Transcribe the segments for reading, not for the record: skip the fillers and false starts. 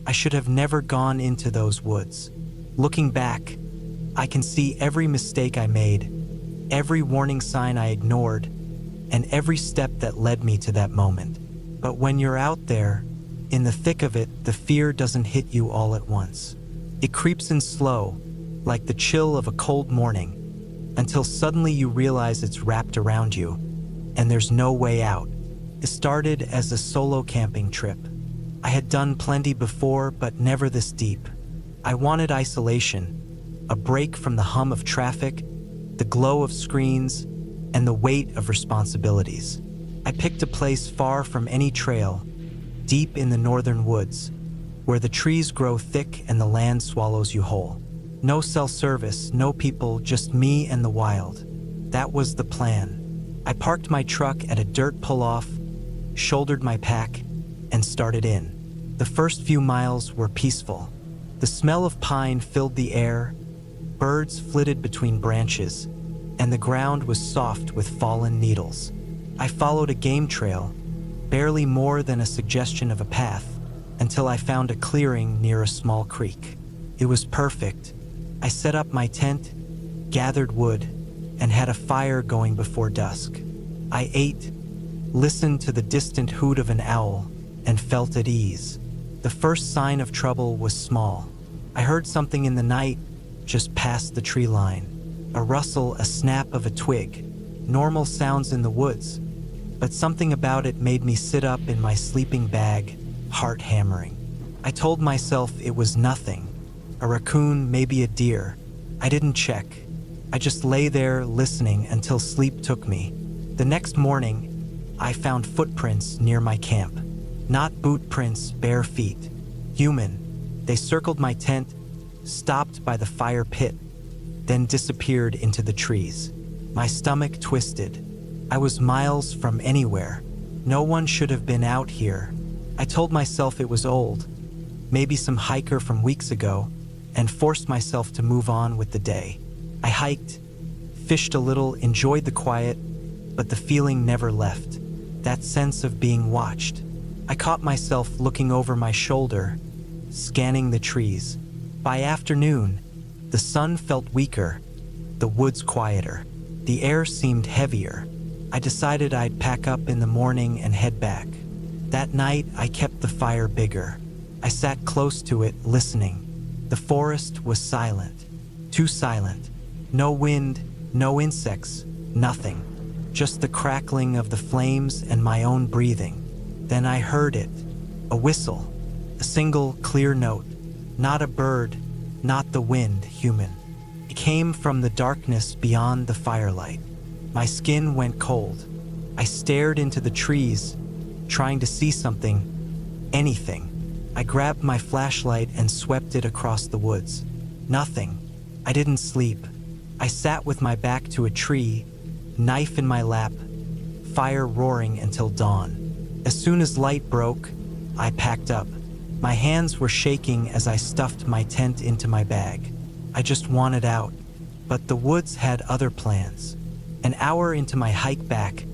I should have never gone into those woods. Looking back, I can see every mistake I made, every warning sign I ignored, and every step that led me to that moment. But when you're out there, in the thick of it, the fear doesn't hit you all at once. It creeps in slow, like the chill of a cold morning, until suddenly you realize it's wrapped around you, and there's no way out. It started as a solo camping trip. I had done plenty before, but never this deep. I wanted isolation, a break from the hum of traffic, the glow of screens, and the weight of responsibilities. I picked a place far from any trail, deep in the northern woods, where the trees grow thick and the land swallows you whole. No cell service, no people, just me and the wild. That was the plan. I parked my truck at a dirt pull-off, shouldered my pack, and started in. The first few miles were peaceful. The smell of pine filled the air, birds flitted between branches, and the ground was soft with fallen needles. I followed a game trail, barely more than a suggestion of a path, until I found a clearing near a small creek. It was perfect. I set up my tent, gathered wood, and had a fire going before dusk. I ate, listened to the distant hoot of an owl, and felt at ease. The first sign of trouble was small. I heard something in the night, just past the tree line. A rustle, a snap of a twig. Normal sounds in the woods, but something about it made me sit up in my sleeping bag, heart hammering. I told myself it was nothing. A raccoon, maybe a deer. I didn't check. I just lay there listening until sleep took me. The next morning, I found footprints near my camp. Not boot prints, bare feet. Human. They circled my tent, stopped by the fire pit, then disappeared into the trees. My stomach twisted. I was miles from anywhere. No one should have been out here. I told myself it was old, maybe some hiker from weeks ago, and forced myself to move on with the day. I hiked, fished a little, enjoyed the quiet, but the feeling never left. That sense of being watched. I caught myself looking over my shoulder, scanning the trees. By afternoon, the sun felt weaker, the woods quieter. The air seemed heavier. I decided I'd pack up in the morning and head back. That night, I kept the fire bigger. I sat close to it, listening. The forest was silent, too silent. No wind, no insects, nothing. Just the crackling of the flames and my own breathing. Then I heard it, a whistle, a single clear note. Not a bird, not the wind, human. It came from the darkness beyond the firelight. My skin went cold. I stared into the trees, trying to see something, anything. I grabbed my flashlight and swept it across the woods. Nothing. I didn't sleep. I sat with my back to a tree, knife in my lap, fire roaring until dawn. As soon as light broke, I packed up. My hands were shaking as I stuffed my tent into my bag. I just wanted out. But the woods had other plans. An hour into my hike back,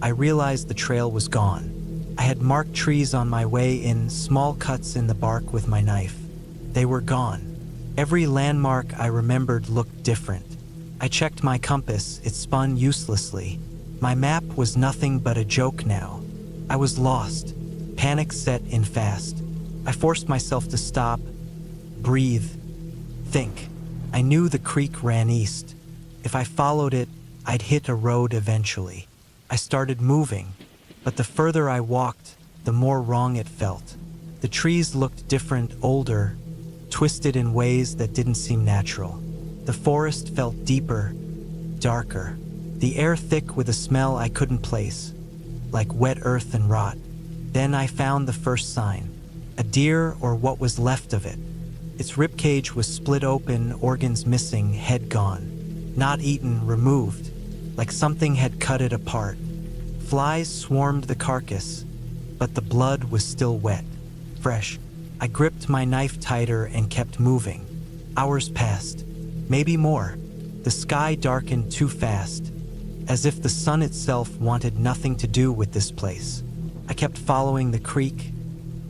I realized the trail was gone. I had marked trees on my way in, small cuts in the bark with my knife. They were gone. Every landmark I remembered looked different. I checked my compass, it spun uselessly. My map was nothing but a joke now. I was lost. Panic set in fast. I forced myself to stop, breathe, think. I knew the creek ran east. If I followed it, I'd hit a road eventually. I started moving, but the further I walked, the more wrong it felt. The trees looked different, older, twisted in ways that didn't seem natural. The forest felt deeper, darker. The air thick with a smell I couldn't place, like wet earth and rot. Then I found the first sign. A deer, or what was left of it. Its ribcage was split open, organs missing, head gone. Not eaten, removed, like something had cut it apart. Flies swarmed the carcass, but the blood was still wet, fresh. I gripped my knife tighter and kept moving. Hours passed, maybe more. The sky darkened too fast, as if the sun itself wanted nothing to do with this place. I kept following the creek,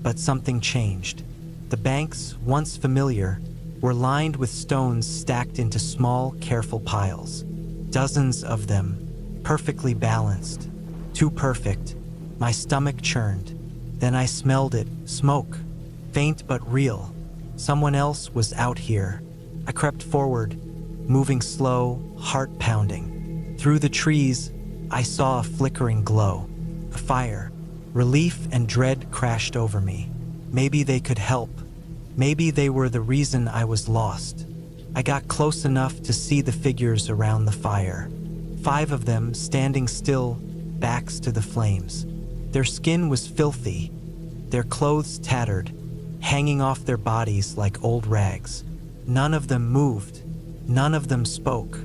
but something changed. The banks, once familiar, were lined with stones stacked into small, careful piles. Dozens of them, perfectly balanced. Too perfect. My stomach churned. Then I smelled it, smoke. Faint but real. Someone else was out here. I crept forward, moving slow, heart pounding. Through the trees, I saw a flickering glow. A fire. Relief and dread crashed over me. Maybe they could help. Maybe they were the reason I was lost. I got close enough to see the figures around the fire. 5 of them standing still, backs to the flames. Their skin was filthy, their clothes tattered, hanging off their bodies like old rags. None of them moved. None of them spoke.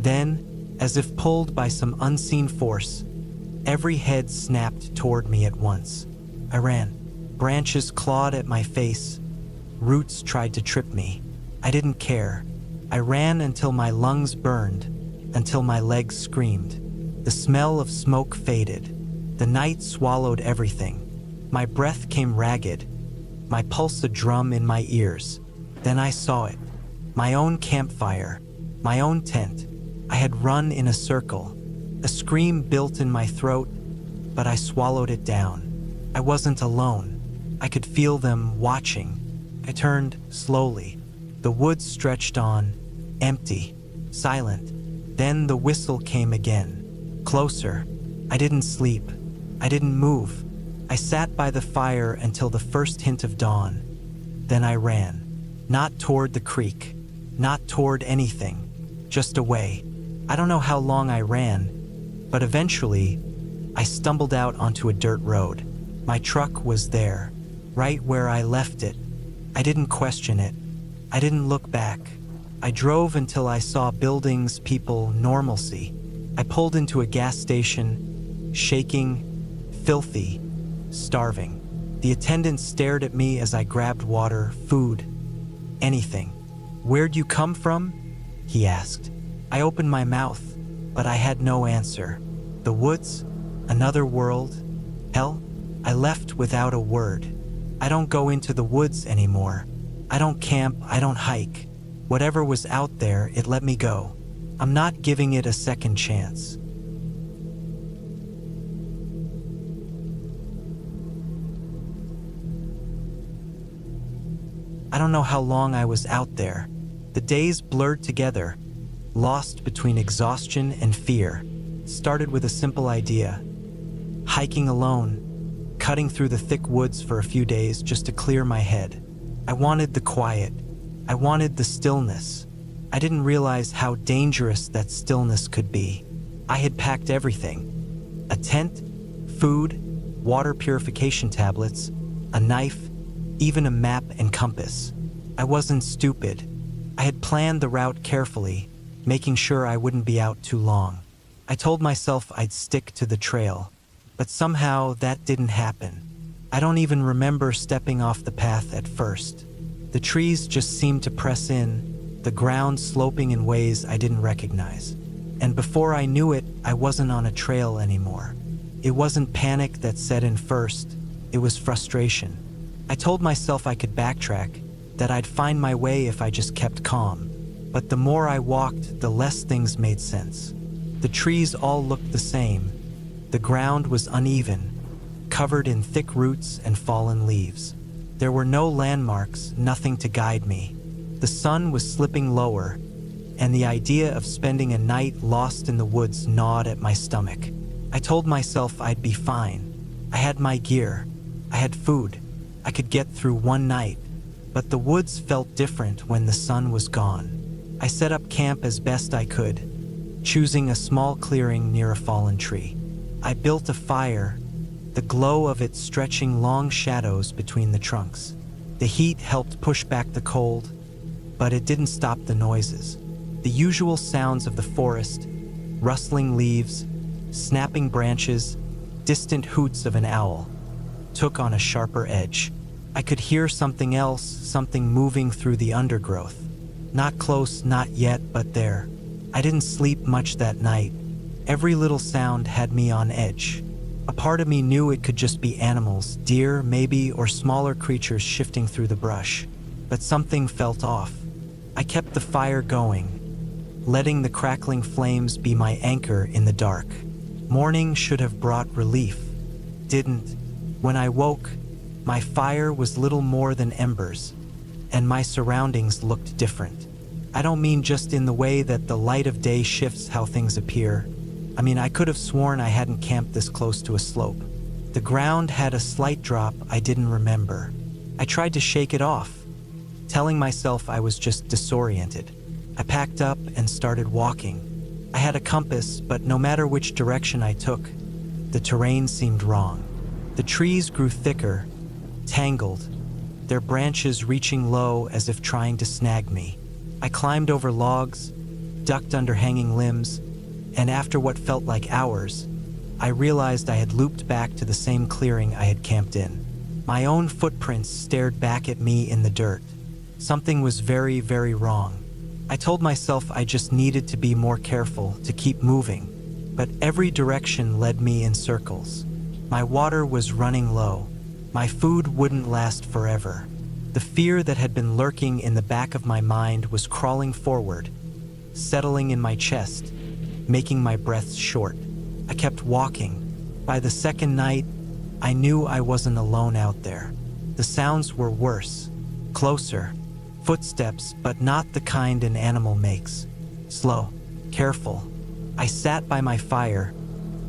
Then, as if pulled by some unseen force, every head snapped toward me at once. I ran. Branches clawed at my face. Roots tried to trip me. I didn't care. I ran until my lungs burned, until my legs screamed. The smell of smoke faded. The night swallowed everything. My breath came ragged, my pulse a drum in my ears. Then I saw it. My own campfire, my own tent. I had run in a circle. A scream built in my throat, but I swallowed it down. I wasn't alone. I could feel them watching. I turned slowly. The woods stretched on, empty, silent. Then the whistle came again. Closer. I didn't sleep. I didn't move. I sat by the fire until the first hint of dawn. Then I ran. Not toward the creek. Not toward anything. Just away. I don't know how long I ran, but eventually, I stumbled out onto a dirt road. My truck was there, right where I left it. I didn't question it. I didn't look back. I drove until I saw buildings, people, normalcy. I pulled into a gas station, shaking, filthy, starving. The attendant stared at me as I grabbed water, food, anything. "Where'd you come from?" he asked. I opened my mouth, but I had no answer. The woods? Another world? Hell? I left without a word. I don't go into the woods anymore. I don't camp, I don't hike. Whatever was out there, it let me go. I'm not giving it a second chance. I don't know how long I was out there. The days blurred together, lost between exhaustion and fear. Started with a simple idea. Hiking alone, cutting through the thick woods for a few days just to clear my head. I wanted the quiet. I wanted the stillness. I didn't realize how dangerous that stillness could be. I had packed everything. A tent, food, water purification tablets, a knife, even a map and compass. I wasn't stupid. I had planned the route carefully, making sure I wouldn't be out too long. I told myself I'd stick to the trail, but somehow that didn't happen. I don't even remember stepping off the path at first. The trees just seemed to press in, the ground sloping in ways I didn't recognize. And before I knew it, I wasn't on a trail anymore. It wasn't panic that set in first, it was frustration. I told myself I could backtrack, that I'd find my way if I just kept calm. But the more I walked, the less things made sense. The trees all looked the same. The ground was uneven, covered in thick roots and fallen leaves. There were no landmarks, nothing to guide me. The sun was slipping lower, and the idea of spending a night lost in the woods gnawed at my stomach. I told myself I'd be fine. I had my gear. I had food. I could get through one night. But the woods felt different when the sun was gone. I set up camp as best I could, choosing a small clearing near a fallen tree. I built a fire, the glow of it stretching long shadows between the trunks. The heat helped push back the cold, but it didn't stop the noises. The usual sounds of the forest, rustling leaves, snapping branches, distant hoots of an owl, took on a sharper edge. I could hear something else, something moving through the undergrowth. Not close, not yet, but there. I didn't sleep much that night. Every little sound had me on edge. A part of me knew it could just be animals, deer maybe, or smaller creatures shifting through the brush. But something felt off. I kept the fire going, letting the crackling flames be my anchor in the dark. Morning should have brought relief. Didn't. When I woke, my fire was little more than embers, and my surroundings looked different. I don't mean just in the way that the light of day shifts how things appear. I mean, I could have sworn I hadn't camped this close to a slope. The ground had a slight drop I didn't remember. I tried to shake it off, telling myself I was just disoriented. I packed up and started walking. I had a compass, but no matter which direction I took, the terrain seemed wrong. The trees grew thicker, tangled, their branches reaching low as if trying to snag me. I climbed over logs, ducked under hanging limbs, and after what felt like hours, I realized I had looped back to the same clearing I had camped in. My own footprints stared back at me in the dirt. Something was very, very wrong. I told myself I just needed to be more careful, to keep moving, but every direction led me in circles. My water was running low. My food wouldn't last forever. The fear that had been lurking in the back of my mind was crawling forward, settling in my chest, making my breath short. I kept walking. By the second night, I knew I wasn't alone out there. The sounds were worse, closer, footsteps, but not the kind an animal makes. Slow, careful. I sat by my fire,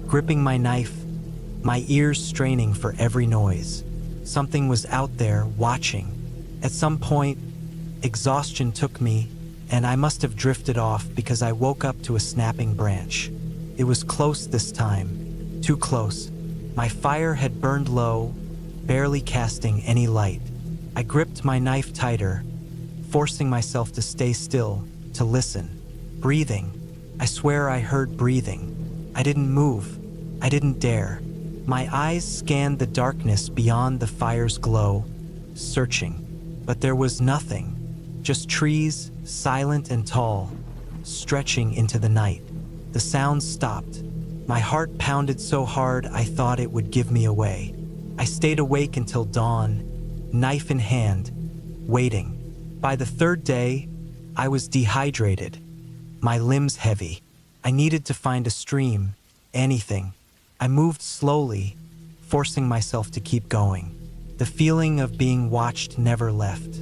gripping my knife, my ears straining for every noise. Something was out there, watching. At some point, exhaustion took me, and I must have drifted off because I woke up to a snapping branch. It was close this time, too close. My fire had burned low, barely casting any light. I gripped my knife tighter, forcing myself to stay still, to listen. Breathing. I swear I heard breathing. I didn't move. I didn't dare. My eyes scanned the darkness beyond the fire's glow, searching. But there was nothing. Just trees, silent and tall, stretching into the night. The sounds stopped. My heart pounded so hard I thought it would give me away. I stayed awake until dawn, knife in hand, waiting. By the third day, I was dehydrated, my limbs heavy. I needed to find a stream, anything. I moved slowly, forcing myself to keep going. The feeling of being watched never left.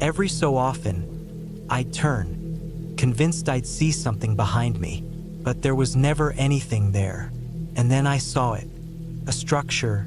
Every so often, I'd turn, convinced I'd see something behind me, but there was never anything there. And then I saw it, a structure,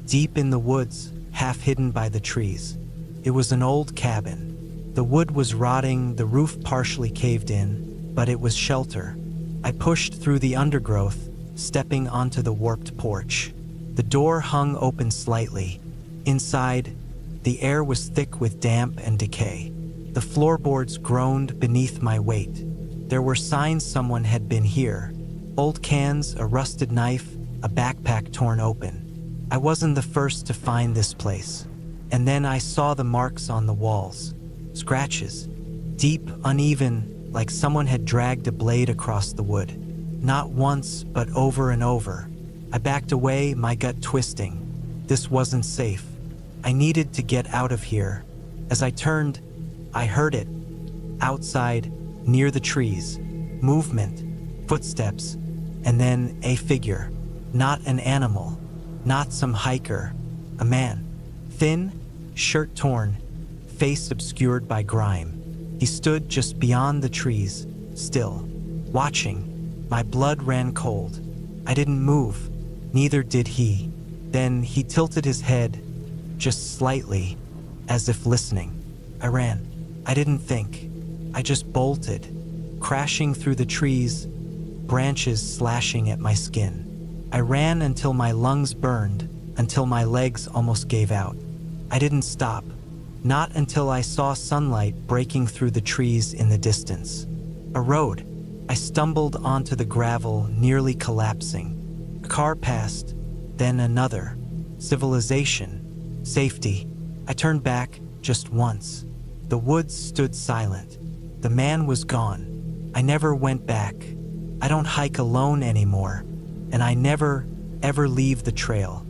deep in the woods, half hidden by the trees. It was an old cabin. The wood was rotting, the roof partially caved in, but it was shelter. I pushed through the undergrowth, stepping onto the warped porch. The door hung open slightly. Inside, the air was thick with damp and decay. The floorboards groaned beneath my weight. There were signs someone had been here. Old cans, a rusted knife, a backpack torn open. I wasn't the first to find this place. And then I saw the marks on the walls. Scratches. Deep, uneven, like someone had dragged a blade across the wood. Not once, but over and over. I backed away, my gut twisting. This wasn't safe. I needed to get out of here. As I turned, I heard it. Outside, near the trees. Movement, footsteps, and then a figure. Not an animal, not some hiker. A man. Thin, shirt torn, face obscured by grime. He stood just beyond the trees, still, watching. My blood ran cold. I didn't move. Neither did he. Then he tilted his head, just slightly, as if listening. I ran. I didn't think. I just bolted, crashing through the trees, branches slashing at my skin. I ran until my lungs burned, until my legs almost gave out. I didn't stop. Not until I saw sunlight breaking through the trees in the distance. A road. I stumbled onto the gravel, nearly collapsing. A car passed, then another. Civilization. Safety. I turned back just once. The woods stood silent. The man was gone. I never went back. I don't hike alone anymore. And I never ever leave the trail.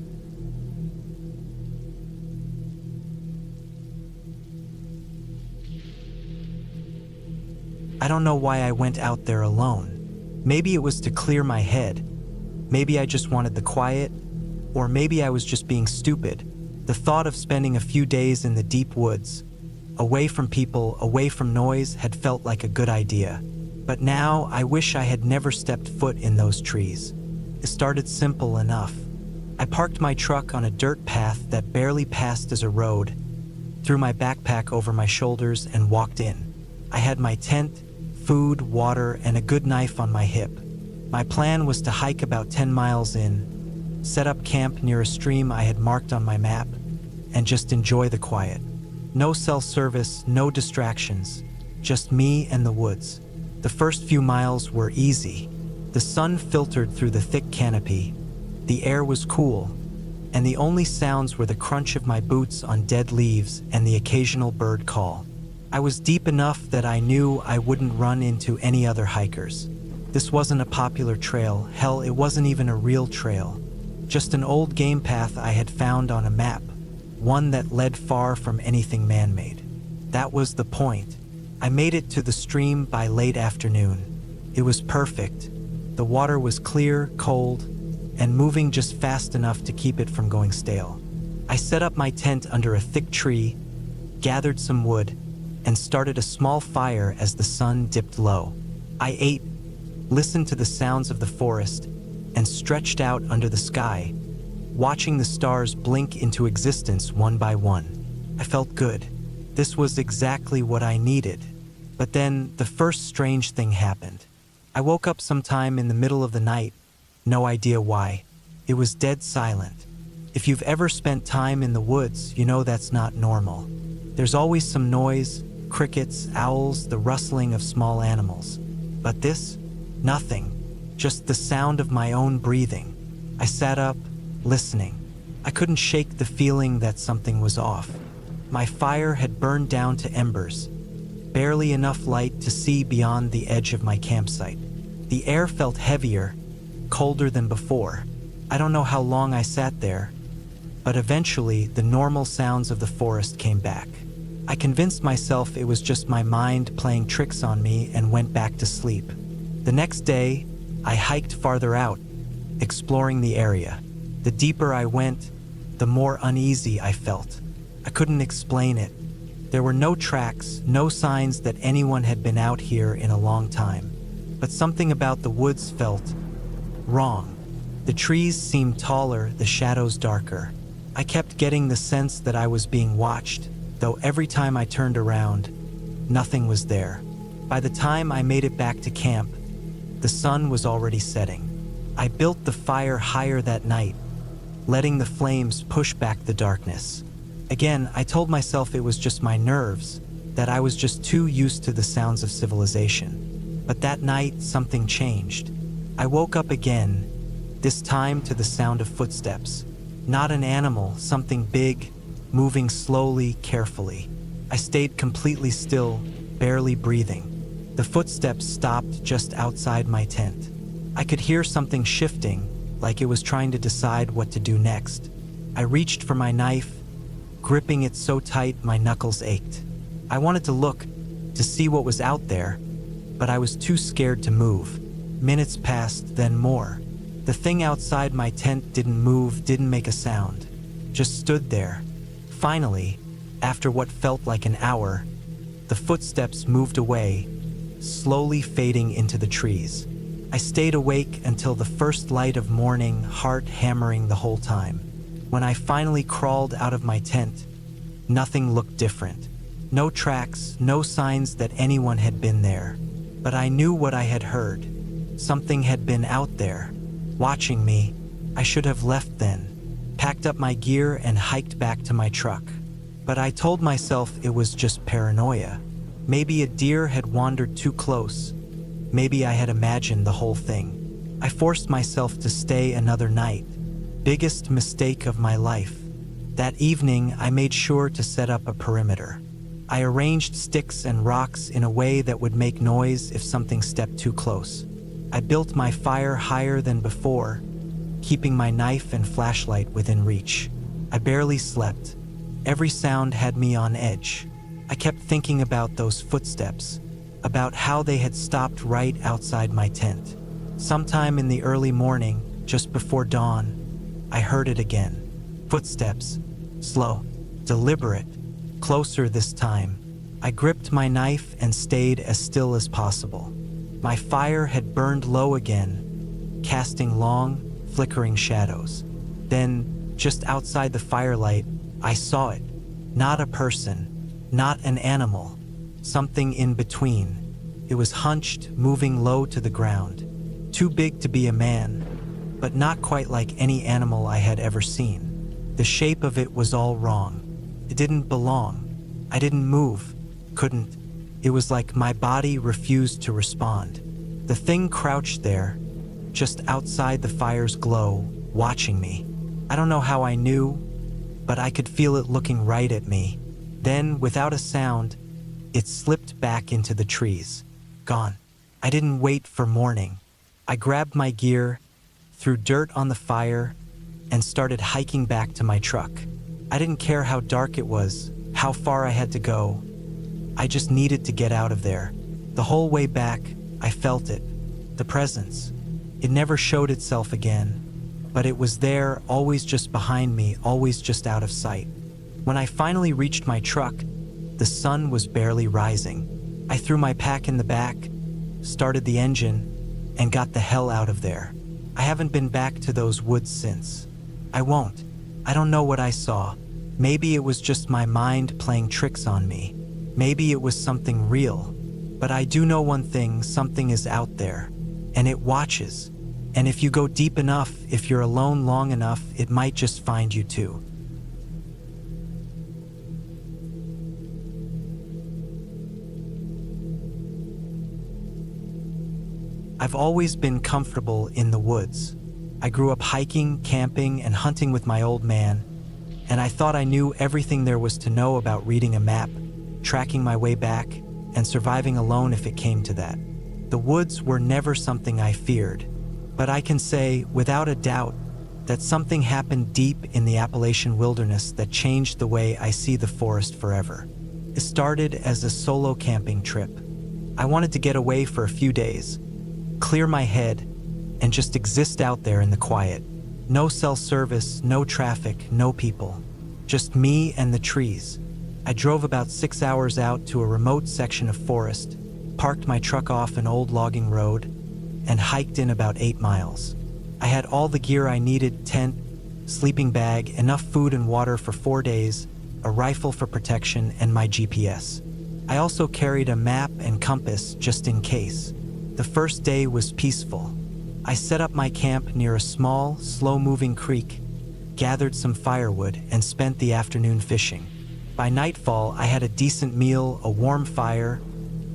I don't know why I went out there alone. Maybe it was to clear my head. Maybe I just wanted the quiet, or maybe I was just being stupid. The thought of spending a few days in the deep woods, away from people, away from noise, had felt like a good idea. But now I wish I had never stepped foot in those trees. It started simple enough. I parked my truck on a dirt path that barely passed as a road, threw my backpack over my shoulders, and walked in. I had my tent, food, water, and a good knife on my hip. My plan was to hike about 10 miles in, set up camp near a stream I had marked on my map, and just enjoy the quiet. No cell service, no distractions, just me and the woods. The first few miles were easy. The sun filtered through the thick canopy, the air was cool, and the only sounds were the crunch of my boots on dead leaves and the occasional bird call. I was deep enough that I knew I wouldn't run into any other hikers. This wasn't a popular trail, hell, it wasn't even a real trail. Just an old game path I had found on a map, one that led far from anything man-made. That was the point. I made it to the stream by late afternoon. It was perfect. The water was clear, cold, and moving just fast enough to keep it from going stale. I set up my tent under a thick tree, gathered some wood, and started a small fire as the sun dipped low. I ate, listened to the sounds of the forest, and stretched out under the sky, watching the stars blink into existence one by one. I felt good. This was exactly what I needed. But then the first strange thing happened. I woke up sometime in the middle of the night, no idea why. It was dead silent. If you've ever spent time in the woods, you know that's not normal. There's always some noise, crickets, owls, the rustling of small animals. But this? Nothing. Just the sound of my own breathing. I sat up, listening. I couldn't shake the feeling that something was off. My fire had burned down to embers, barely enough light to see beyond the edge of my campsite. The air felt heavier, colder than before. I don't know how long I sat there, but eventually the normal sounds of the forest came back. I convinced myself it was just my mind playing tricks on me and went back to sleep. The next day, I hiked farther out, exploring the area. The deeper I went, the more uneasy I felt. I couldn't explain it. There were no tracks, no signs that anyone had been out here in a long time. But something about the woods felt wrong. The trees seemed taller, the shadows darker. I kept getting the sense that I was being watched, though every time I turned around, nothing was there. By the time I made it back to camp, the sun was already setting. I built the fire higher that night, letting the flames push back the darkness. Again, I told myself it was just my nerves, that I was just too used to the sounds of civilization. But that night, something changed. I woke up again, this time to the sound of footsteps. Not an animal, something big, moving slowly, carefully. I stayed completely still, barely breathing. The footsteps stopped just outside my tent. I could hear something shifting, like it was trying to decide what to do next. I reached for my knife, gripping it so tight my knuckles ached. I wanted to look, to see what was out there, but I was too scared to move. Minutes passed, then more. The thing outside my tent didn't move, didn't make a sound, just stood there. Finally, after what felt like an hour, the footsteps moved away, slowly fading into the trees. I stayed awake until the first light of morning, heart hammering the whole time. When I finally crawled out of my tent, nothing looked different. No tracks, no signs that anyone had been there. But I knew what I had heard. Something had been out there, watching me. I should have left then, packed up my gear and hiked back to my truck. But I told myself it was just paranoia. Maybe a deer had wandered too close. Maybe I had imagined the whole thing. I forced myself to stay another night. Biggest mistake of my life. That evening, I made sure to set up a perimeter. I arranged sticks and rocks in a way that would make noise if something stepped too close. I built my fire higher than before, keeping my knife and flashlight within reach. I barely slept. Every sound had me on edge. I kept thinking about those footsteps, about how they had stopped right outside my tent. Sometime in the early morning, just before dawn, I heard it again. Footsteps, slow, deliberate, closer this time. I gripped my knife and stayed as still as possible. My fire had burned low again, casting long, flickering shadows. Then, just outside the firelight, I saw it. Not a person, not an animal, something in between. It was hunched, moving low to the ground. Too big to be a man, but not quite like any animal I had ever seen. The shape of it was all wrong. It didn't belong. I didn't move, couldn't. It was like my body refused to respond. The thing crouched there, just outside the fire's glow, watching me. I don't know how I knew, but I could feel it looking right at me. Then, without a sound, it slipped back into the trees. Gone. I didn't wait for morning. I grabbed my gear, threw dirt on the fire, and started hiking back to my truck. I didn't care how dark it was, how far I had to go. I just needed to get out of there. The whole way back, I felt it. The presence. It never showed itself again, but it was there, always just behind me, always just out of sight. When I finally reached my truck, the sun was barely rising. I threw my pack in the back, started the engine, and got the hell out of there. I haven't been back to those woods since. I won't. I don't know what I saw. Maybe it was just my mind playing tricks on me. Maybe it was something real. But I do know one thing, something is out there, and it watches. And if you go deep enough, if you're alone long enough, it might just find you too. I've always been comfortable in the woods. I grew up hiking, camping, and hunting with my old man, and I thought I knew everything there was to know about reading a map, tracking my way back, and surviving alone if it came to that. The woods were never something I feared, but I can say, without a doubt, that something happened deep in the Appalachian wilderness that changed the way I see the forest forever. It started as a solo camping trip. I wanted to get away for a few days, clear my head, and just exist out there in the quiet. No cell service, no traffic, no people. Just me and the trees. I drove about 6 hours out to a remote section of forest, parked my truck off an old logging road, and hiked in about 8 miles. I had all the gear I needed: tent, sleeping bag, enough food and water for 4 days, a rifle for protection, and my GPS. I also carried a map and compass just in case. The first day was peaceful. I set up my camp near a small, slow-moving creek, gathered some firewood, and spent the afternoon fishing. By nightfall, I had a decent meal, a warm fire,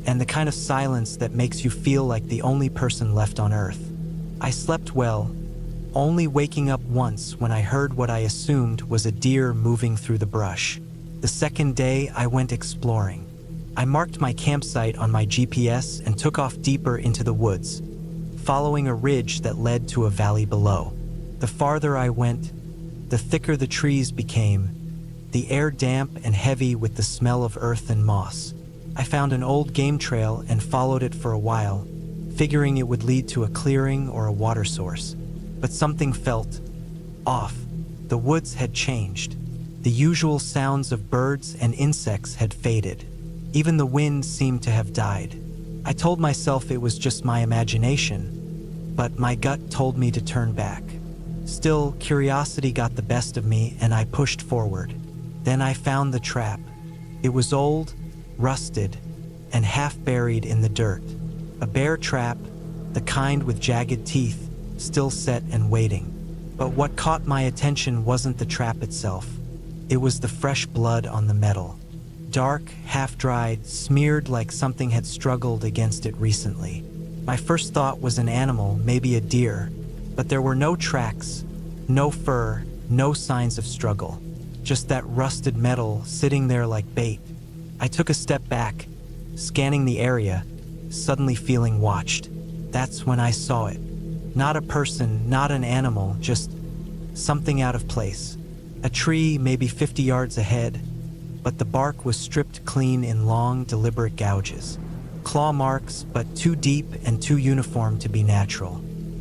and the kind of silence that makes you feel like the only person left on Earth. I slept well, only waking up once when I heard what I assumed was a deer moving through the brush. The second day, I went exploring. I marked my campsite on my GPS and took off deeper into the woods, following a ridge that led to a valley below. The farther I went, the thicker the trees became, the air damp and heavy with the smell of earth and moss. I found an old game trail and followed it for a while, figuring it would lead to a clearing or a water source. But something felt off. The woods had changed. The usual sounds of birds and insects had faded. Even the wind seemed to have died. I told myself it was just my imagination, but my gut told me to turn back. Still, curiosity got the best of me and I pushed forward. Then I found the trap. It was old, rusted, and half buried in the dirt. A bear trap, the kind with jagged teeth, still set and waiting. But what caught my attention wasn't the trap itself. It was the fresh blood on the metal. Dark, half-dried, smeared like something had struggled against it recently. My first thought was an animal, maybe a deer, but there were no tracks, no fur, no signs of struggle. Just that rusted metal sitting there like bait. I took a step back, scanning the area, suddenly feeling watched. That's when I saw it. Not a person, not an animal, just something out of place. A tree maybe 50 yards ahead, but the bark was stripped clean in long, deliberate gouges. Claw marks, but too deep and too uniform to be natural.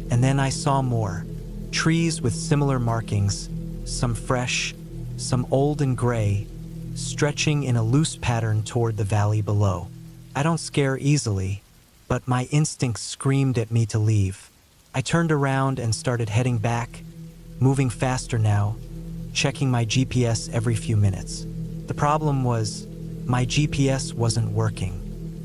And then I saw more. Trees with similar markings, some fresh, some old and gray, stretching in a loose pattern toward the valley below. I don't scare easily, but my instincts screamed at me to leave. I turned around and started heading back, moving faster now, checking my GPS every few minutes. The problem was, my GPS wasn't working.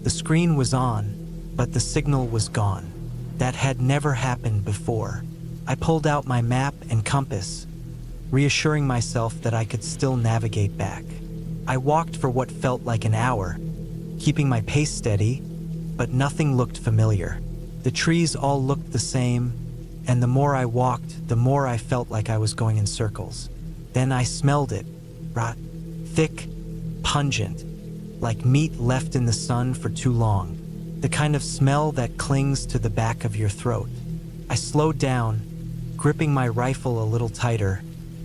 The screen was on, but the signal was gone. That had never happened before. I pulled out my map and compass, reassuring myself that I could still navigate back. I walked for what felt like an hour, keeping my pace steady, but nothing looked familiar. The trees all looked the same, and the more I walked, the more I felt like I was going in circles. Then I smelled it, rot, thick, pungent, like meat left in the sun for too long. The kind of smell that clings to the back of your throat. I slowed down, gripping my rifle a little tighter,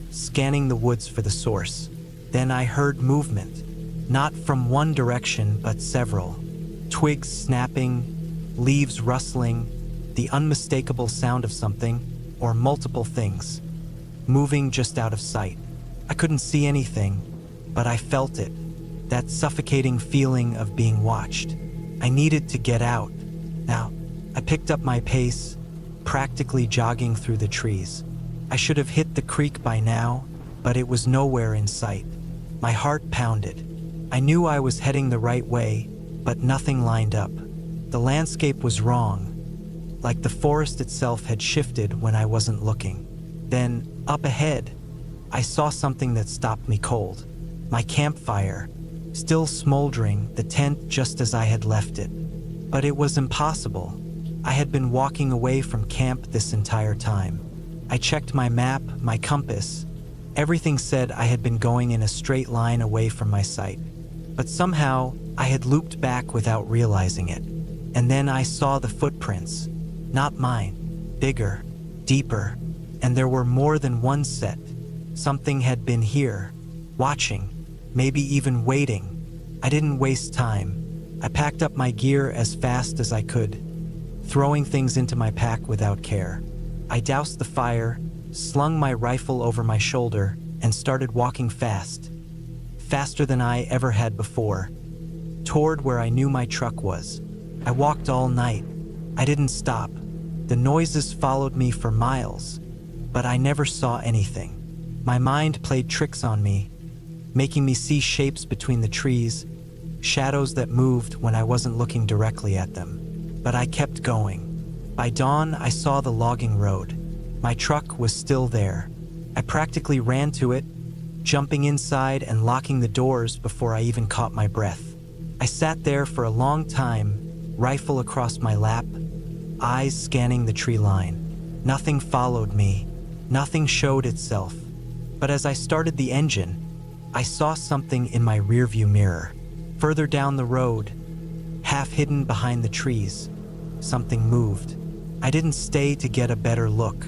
scanning the woods for the source. Then I heard movement, not from one direction but several. Twigs snapping, leaves rustling, the unmistakable sound of something, or multiple things, moving just out of sight. I couldn't see anything, but I felt it, that suffocating feeling of being watched. I needed to get out. Now, I picked up my pace, practically jogging through the trees. I should have hit the creek by now, but it was nowhere in sight. My heart pounded. I knew I was heading the right way, but nothing lined up. The landscape was wrong, like the forest itself had shifted when I wasn't looking. Then, up ahead, I saw something that stopped me cold. My campfire, still smoldering, the tent just as I had left it. But it was impossible. I had been walking away from camp this entire time. I checked my map, my compass. Everything said I had been going in a straight line away from my sight. But somehow, I had looped back without realizing it. And then I saw the footprints. Not mine. Bigger, deeper. And there were more than one set. Something had been here, watching, maybe even waiting. I didn't waste time. I packed up my gear as fast as I could, throwing things into my pack without care. I doused the fire, slung my rifle over my shoulder, and started walking fast, faster than I ever had before, toward where I knew my truck was. I walked all night. I didn't stop. The noises followed me for miles, but I never saw anything. My mind played tricks on me, making me see shapes between the trees, shadows that moved when I wasn't looking directly at them. But I kept going. By dawn, I saw the logging road. My truck was still there. I practically ran to it, jumping inside and locking the doors before I even caught my breath. I sat there for a long time, rifle across my lap, eyes scanning the tree line. Nothing followed me. Nothing showed itself. But as I started the engine, I saw something in my rearview mirror. Further down the road, half hidden behind the trees, something moved. I didn't stay to get a better look.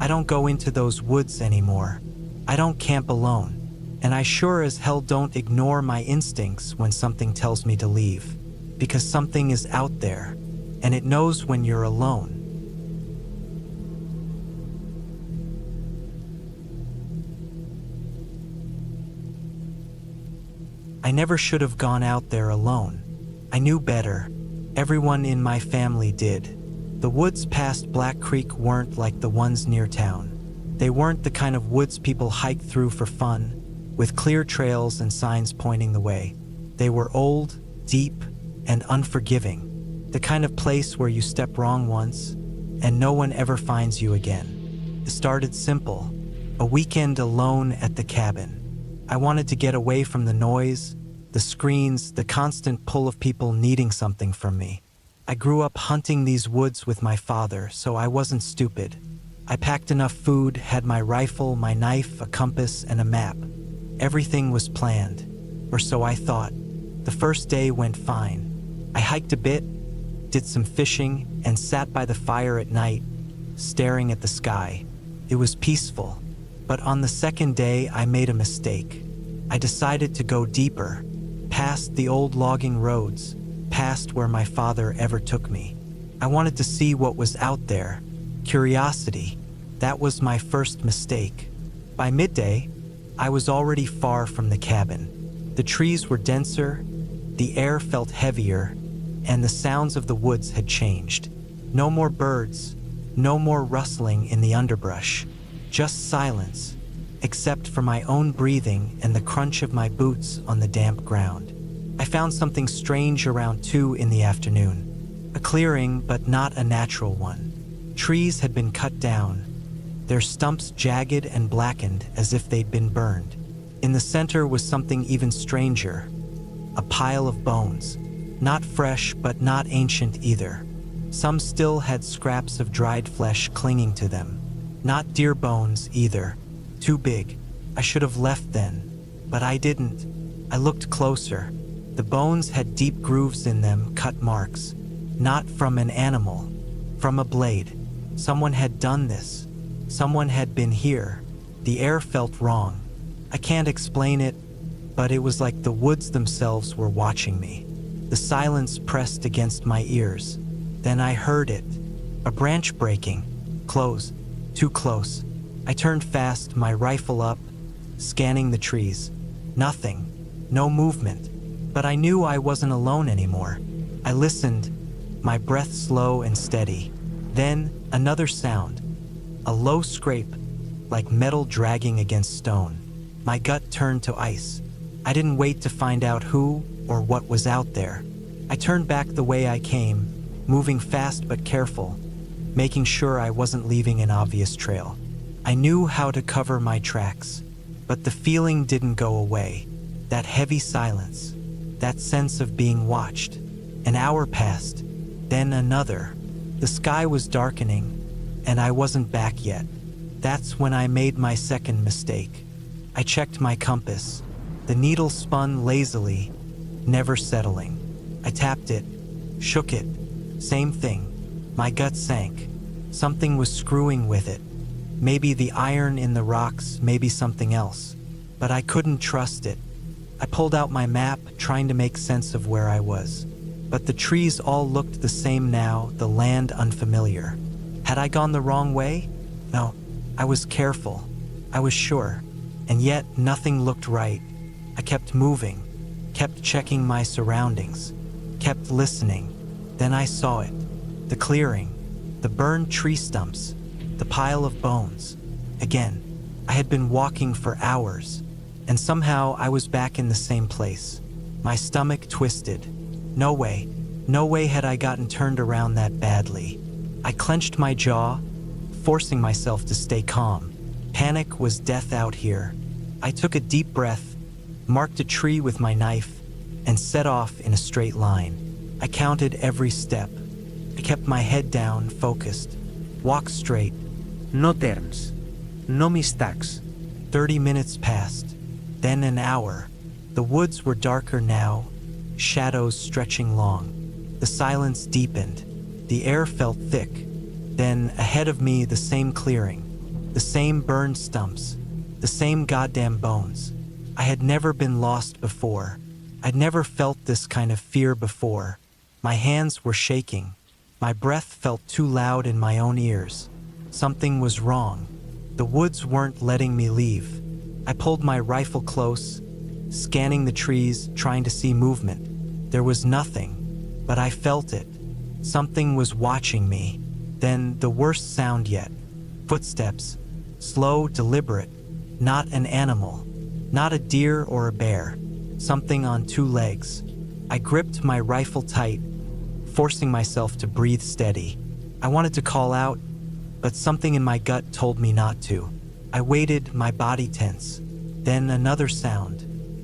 I don't go into those woods anymore. I don't camp alone. And I sure as hell don't ignore my instincts when something tells me to leave. Because something is out there, and it knows when you're alone. I never should have gone out there alone. I knew better. Everyone in my family did. The woods past Black Creek weren't like the ones near town. They weren't the kind of woods people hike through for fun, with clear trails and signs pointing the way. They were old, deep, and unforgiving. The kind of place where you step wrong once, and no one ever finds you again. It started simple. A weekend alone at the cabin. I wanted to get away from the noise, the screens, the constant pull of people needing something from me. I grew up hunting these woods with my father, so I wasn't stupid. I packed enough food, had my rifle, my knife, a compass, and a map. Everything was planned, or so I thought. The first day went fine. I hiked a bit, did some fishing, and sat by the fire at night, staring at the sky. It was peaceful. But on the second day, I made a mistake. I decided to go deeper, past the old logging roads, past where my father ever took me. I wanted to see what was out there. Curiosity. That was my first mistake. By midday, I was already far from the cabin. The trees were denser, the air felt heavier, and the sounds of the woods had changed. No more birds, no more rustling in the underbrush. Just silence, except for my own breathing and the crunch of my boots on the damp ground. I found something strange around 2 in the afternoon. A clearing, but not a natural one. Trees had been cut down, their stumps jagged and blackened as if they'd been burned. In the center was something even stranger, a pile of bones. Not fresh, but not ancient either. Some still had scraps of dried flesh clinging to them. Not deer bones either. Too big. I should have left then, but I didn't. I looked closer. The bones had deep grooves in them, cut marks. Not from an animal, from a blade. Someone had done this. Someone had been here. The air felt wrong. I can't explain it, but it was like the woods themselves were watching me. The silence pressed against my ears. Then I heard it. A branch breaking. Close. Too close. I turned fast, my rifle up, scanning the trees. Nothing. No movement. But I knew I wasn't alone anymore. I listened, my breath slow and steady. Then, another sound. A low scrape, like metal dragging against stone. My gut turned to ice. I didn't wait to find out who or what was out there. I turned back the way I came, moving fast but careful, making sure I wasn't leaving an obvious trail. I knew how to cover my tracks, but the feeling didn't go away. That heavy silence, that sense of being watched. An hour passed, then another. The sky was darkening, and I wasn't back yet. That's when I made my second mistake. I checked my compass. The needle spun lazily, never settling. I tapped it, shook it. Same thing. My gut sank. Something was screwing with it. Maybe the iron in the rocks, maybe something else. But I couldn't trust it. I pulled out my map, trying to make sense of where I was. But the trees all looked the same now, the land unfamiliar. Had I gone the wrong way? No, I was careful. I was sure. And yet, nothing looked right. I kept moving, kept checking my surroundings, kept listening. Then I saw it. The clearing, the burned tree stumps, the pile of bones. Again, I had been walking for hours, and somehow I was back in the same place. My stomach twisted. No way had I gotten turned around that badly. I clenched my jaw, forcing myself to stay calm. Panic was death out here. I took a deep breath, marked a tree with my knife, and set off in a straight line. I counted every step. I kept my head down, focused. Walk straight. No turns. No mistakes. 30 minutes passed. Then an hour. The woods were darker now, shadows stretching long. The silence deepened. The air felt thick. Then, ahead of me, the same clearing. The same burned stumps. The same goddamn bones. I had never been lost before. I'd never felt this kind of fear before. My hands were shaking. My breath felt too loud in my own ears. Something was wrong. The woods weren't letting me leave. I pulled my rifle close, scanning the trees, trying to see movement. There was nothing, but I felt it. Something was watching me. Then the worst sound yet. Footsteps. Slow, deliberate. Not an animal. Not a deer or a bear. Something on 2 legs. I gripped my rifle tight, forcing myself to breathe steady. I wanted to call out, but something in my gut told me not to. I waited, my body tense. Then another sound.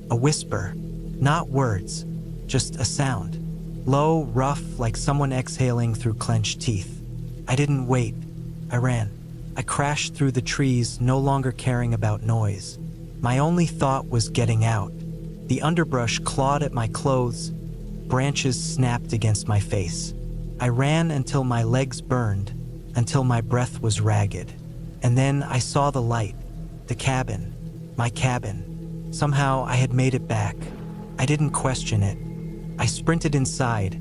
A whisper. Not words, just a sound. Low, rough, like someone exhaling through clenched teeth. I didn't wait. I ran. I crashed through the trees, no longer caring about noise. My only thought was getting out. The underbrush clawed at my clothes. Branches snapped against my face. I ran until my legs burned, until my breath was ragged. And then I saw the light, the cabin, my cabin. Somehow I had made it back. I didn't question it. I sprinted inside,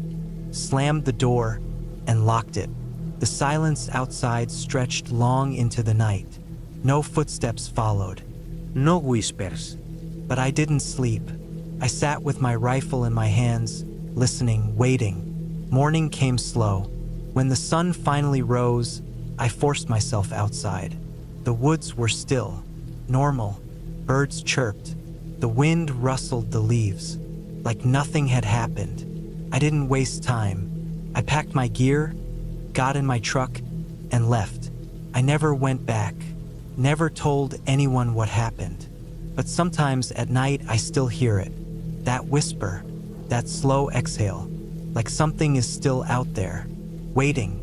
slammed the door, and locked it. The silence outside stretched long into the night. No footsteps followed. No whispers. But I didn't sleep. I sat with my rifle in my hands, listening, waiting. Morning came slow. When the sun finally rose, I forced myself outside. The woods were still, normal. Birds chirped. The wind rustled the leaves, like nothing had happened. I didn't waste time. I packed my gear, got in my truck, and left. I never went back, never told anyone what happened. But sometimes at night I still hear it. That whisper, that slow exhale, like something is still out there, waiting.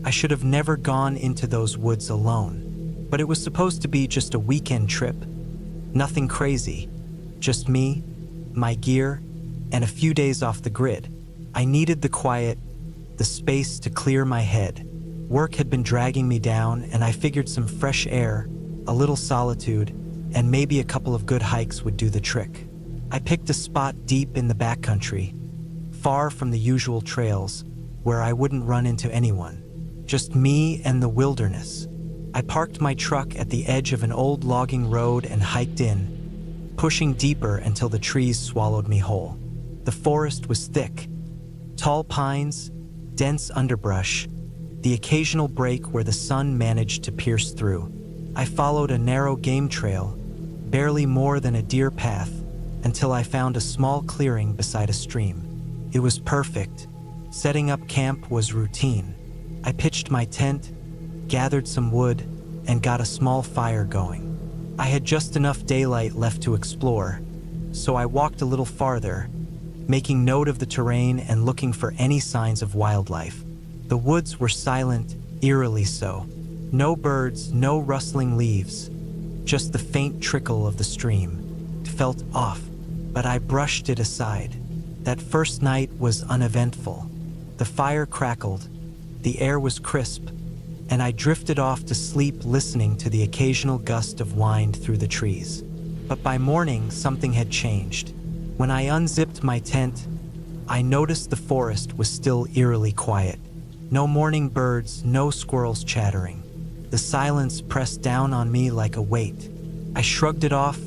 I should have never gone into those woods alone, but it was supposed to be just a weekend trip. Nothing crazy, just me, my gear, and a few days off the grid. I needed the quiet, the space to clear my head. Work had been dragging me down, and I figured some fresh air, a little solitude, and maybe a couple of good hikes would do the trick. I picked a spot deep in the backcountry, far from the usual trails, where I wouldn't run into anyone. Just me and the wilderness. I parked my truck at the edge of an old logging road and hiked in, pushing deeper until the trees swallowed me whole. The forest was thick. Tall pines, dense underbrush, the occasional break where the sun managed to pierce through. I followed a narrow game trail, barely more than a deer path, until I found a small clearing beside a stream. It was perfect. Setting up camp was routine. I pitched my tent, gathered some wood, and got a small fire going. I had just enough daylight left to explore, so I walked a little farther, making note of the terrain and looking for any signs of wildlife. The woods were silent, eerily so. No birds, no rustling leaves, just the faint trickle of the stream. It felt off, but I brushed it aside. That first night was uneventful. The fire crackled, the air was crisp, and I drifted off to sleep listening to the occasional gust of wind through the trees. But by morning, something had changed. When I unzipped my tent, I noticed the forest was still eerily quiet. No morning birds, no squirrels chattering. The silence pressed down on me like a weight. I shrugged it off,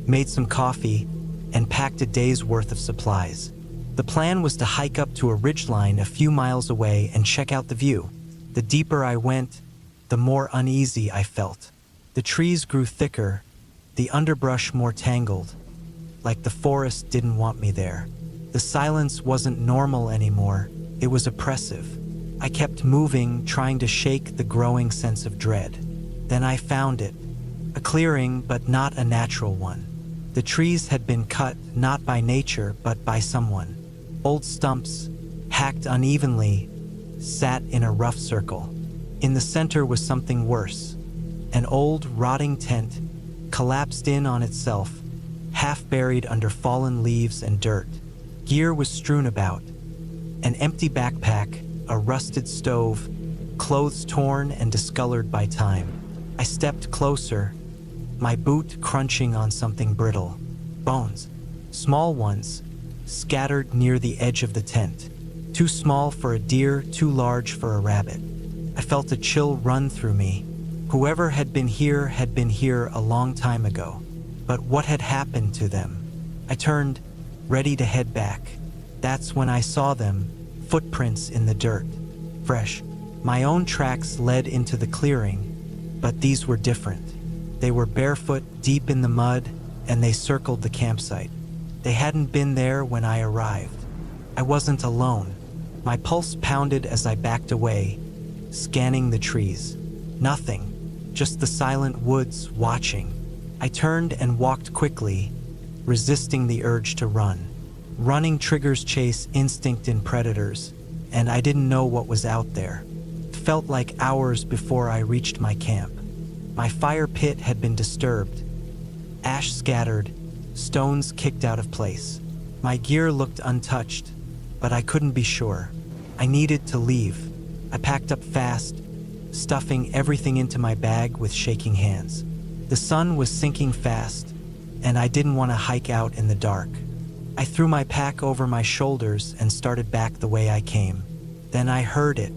made some coffee, and packed a day's worth of supplies. The plan was to hike up to a ridgeline a few miles away and check out the view. The deeper I went, the more uneasy I felt. The trees grew thicker, the underbrush more tangled, like the forest didn't want me there. The silence wasn't normal anymore, it was oppressive. I kept moving, trying to shake the growing sense of dread. Then I found it, a clearing but not a natural one. The trees had been cut not by nature but by someone. Old stumps, hacked unevenly, sat in a rough circle. In the center was something worse. An old, rotting tent, collapsed in on itself, half buried under fallen leaves and dirt. Gear was strewn about. An empty backpack, a rusted stove, clothes torn and discolored by time. I stepped closer, my boot crunching on something brittle. Bones, small ones, scattered near the edge of the tent. Too small for a deer, too large for a rabbit. I felt a chill run through me. Whoever had been here a long time ago. But what had happened to them? I turned, ready to head back. That's when I saw them, footprints in the dirt. Fresh. My own tracks led into the clearing, but these were different. They were barefoot, deep in the mud, and they circled the campsite. They hadn't been there when I arrived. I wasn't alone. My pulse pounded as I backed away, scanning the trees. Nothing, just the silent woods watching. I turned and walked quickly, resisting the urge to run. Running triggers chase instinct in predators, and I didn't know what was out there. It felt like hours before I reached my camp. My fire pit had been disturbed. Ash scattered, stones kicked out of place. My gear looked untouched, but I couldn't be sure. I needed to leave. I packed up fast, stuffing everything into my bag with shaking hands. The sun was sinking fast, and I didn't want to hike out in the dark. I threw my pack over my shoulders and started back the way I came. Then I heard it,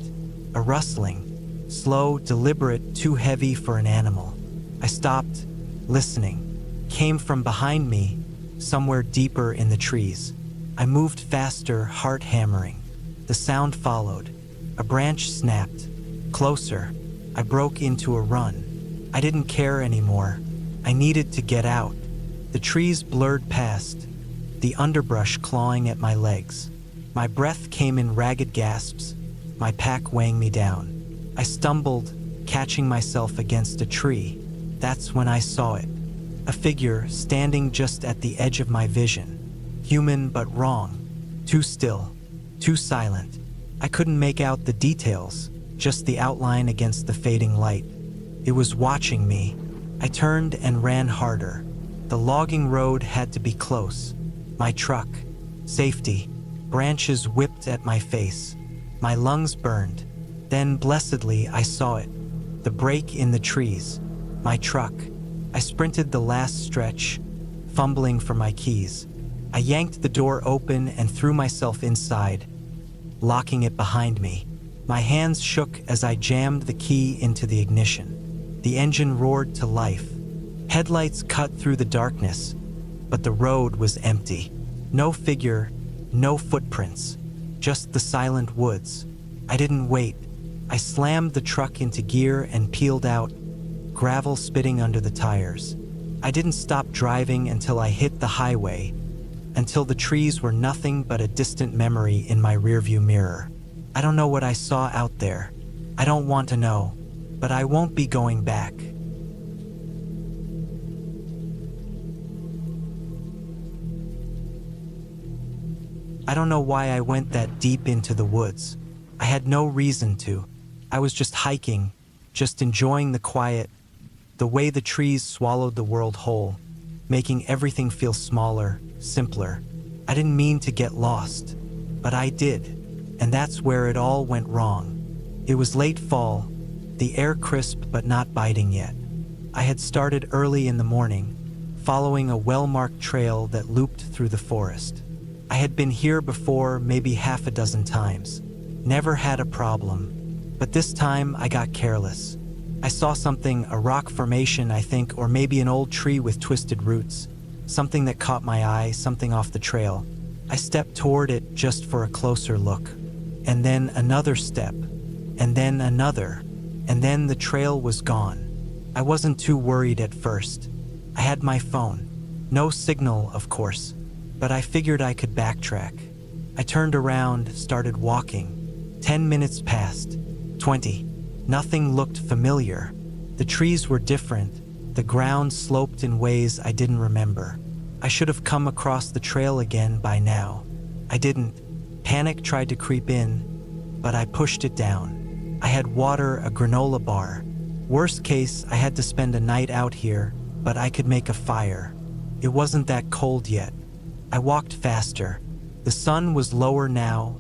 a rustling, slow, deliberate, too heavy for an animal. I stopped, listening. Came from behind me, somewhere deeper in the trees. I moved faster, heart hammering. The sound followed. A branch snapped. Closer. I broke into a run. I didn't care anymore. I needed to get out. The trees blurred past, the underbrush clawing at my legs. My breath came in ragged gasps, my pack weighing me down. I stumbled, catching myself against a tree. That's when I saw it. A figure standing just at the edge of my vision. Human but wrong. Too still. Too silent. I couldn't make out the details, just the outline against the fading light. It was watching me. I turned and ran harder. The logging road had to be close. My truck. Safety. Branches whipped at my face. My lungs burned. Then, blessedly, I saw it. The break in the trees. My truck. I sprinted the last stretch, fumbling for my keys. I yanked the door open and threw myself inside, locking it behind me. My hands shook as I jammed the key into the ignition. The engine roared to life. Headlights cut through the darkness, but the road was empty. No figure, no footprints, just the silent woods. I didn't wait. I slammed the truck into gear and peeled out, gravel spitting under the tires. I didn't stop driving until I hit the highway, until the trees were nothing but a distant memory in my rearview mirror. I don't know what I saw out there. I don't want to know, but I won't be going back. I don't know why I went that deep into the woods. I had no reason to. I was just hiking, just enjoying the quiet, the way the trees swallowed the world whole, making everything feel smaller, simpler. I didn't mean to get lost, but I did, and that's where it all went wrong. It was late fall, the air crisp but not biting yet. I had started early in the morning, following a well-marked trail that looped through the forest. I had been here before maybe half a dozen times. Never had a problem, but this time I got careless. I saw something, a rock formation, I think, or maybe an old tree with twisted roots. Something that caught my eye, something off the trail. I stepped toward it just for a closer look. And then another step. And then another. And then the trail was gone. I wasn't too worried at first. I had my phone. No signal, of course, but I figured I could backtrack. I turned around, started walking. 10 minutes passed. 20. Nothing looked familiar. The trees were different. The ground sloped in ways I didn't remember. I should have come across the trail again by now. I didn't. Panic tried to creep in, but I pushed it down. I had water, a granola bar. Worst case, I had to spend a night out here, but I could make a fire. It wasn't that cold yet. I walked faster. The sun was lower now,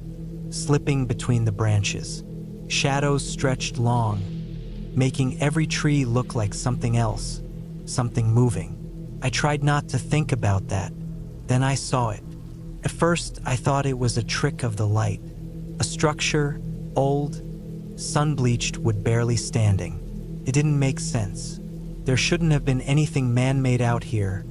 slipping between the branches. Shadows stretched long, making every tree look like something else, something moving. I tried not to think about that. Then I saw it. At first, I thought it was a trick of the light. A structure, old, sun-bleached, wood barely standing. It didn't make sense. There shouldn't have been anything man-made out here,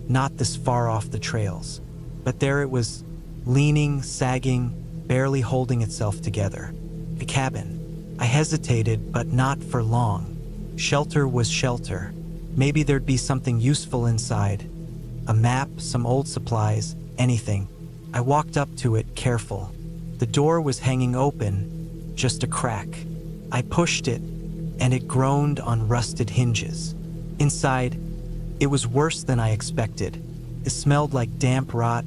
not this far off the trails. But there it was, leaning, sagging, barely holding itself together. A cabin. I hesitated, but not for long. Shelter was shelter. Maybe there'd be something useful inside. A map, some old supplies, anything. I walked up to it, careful. The door was hanging open, just a crack. I pushed it, and it groaned on rusted hinges. Inside, it was worse than I expected. It smelled like damp rot,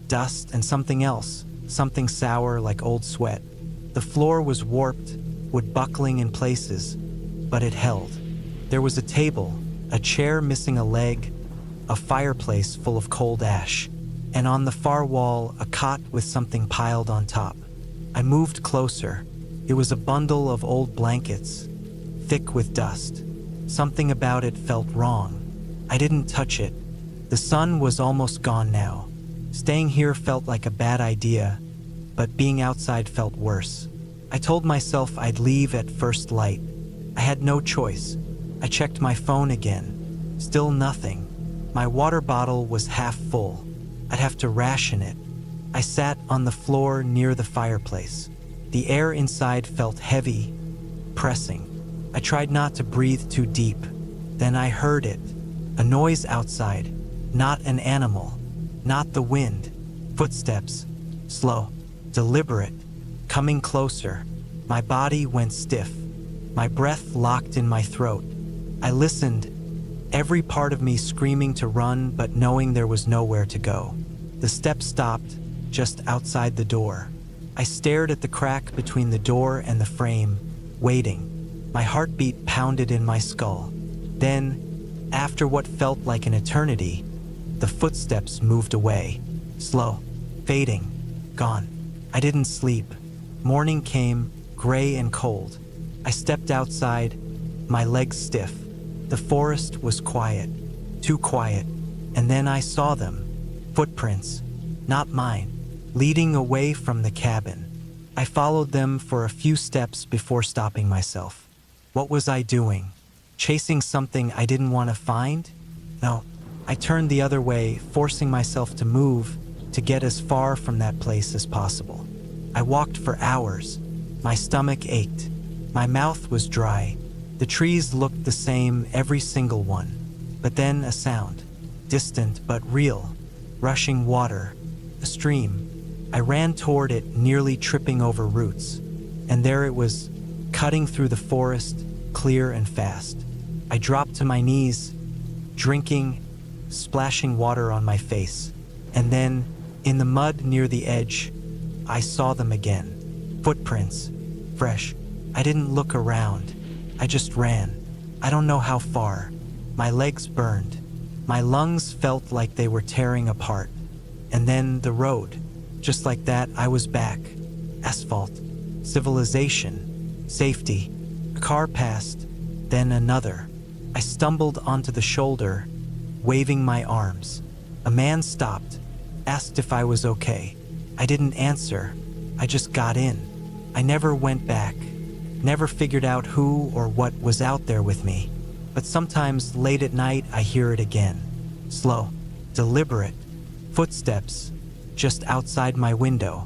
dust, and something else, something sour like old sweat. The floor was warped, wood buckling in places, but it held. There was a table, a chair missing a leg, a fireplace full of cold ash, and on the far wall, a cot with something piled on top. I moved closer. It was a bundle of old blankets, thick with dust. Something about it felt wrong. I didn't touch it. The sun was almost gone now. Staying here felt like a bad idea, but being outside felt worse. I told myself I'd leave at first light. I had no choice. I checked my phone again. Still nothing. My water bottle was half full. I'd have to ration it. I sat on the floor near the fireplace. The air inside felt heavy, pressing. I tried not to breathe too deep. Then I heard it. A noise outside. Not an animal. Not the wind. Footsteps. Slow. Deliberate. Coming closer. My body went stiff. My breath locked in my throat. I listened, every part of me screaming to run but knowing there was nowhere to go. The steps stopped just outside the door. I stared at the crack between the door and the frame, waiting. My heartbeat pounded in my skull. Then, after what felt like an eternity, the footsteps moved away. Slow, fading, gone. I didn't sleep. Morning came, gray and cold. I stepped outside, my legs stiff. The forest was quiet, too quiet, and then I saw them. Footprints, not mine, leading away from the cabin. I followed them for a few steps before stopping myself. What was I doing? Chasing something I didn't want to find? No, I turned the other way, forcing myself to move to get as far from that place as possible. I walked for hours. My stomach ached. My mouth was dry. The trees looked the same, every single one. But then a sound, distant but real, rushing water, a stream. I ran toward it, nearly tripping over roots. And there it was, cutting through the forest, clear and fast. I dropped to my knees, drinking, splashing water on my face. And then, in the mud near the edge, I saw them again. Footprints, fresh. I didn't look around. I just ran. I don't know how far. My legs burned. My lungs felt like they were tearing apart. And then the road. Just like that, I was back. Asphalt. Civilization. Safety. A car passed. Then another. I stumbled onto the shoulder, waving my arms. A man stopped, asked if I was okay. I didn't answer. I just got in. I never went back. Never figured out who or what was out there with me. But sometimes late at night I hear it again. Slow, deliberate, footsteps just outside my window.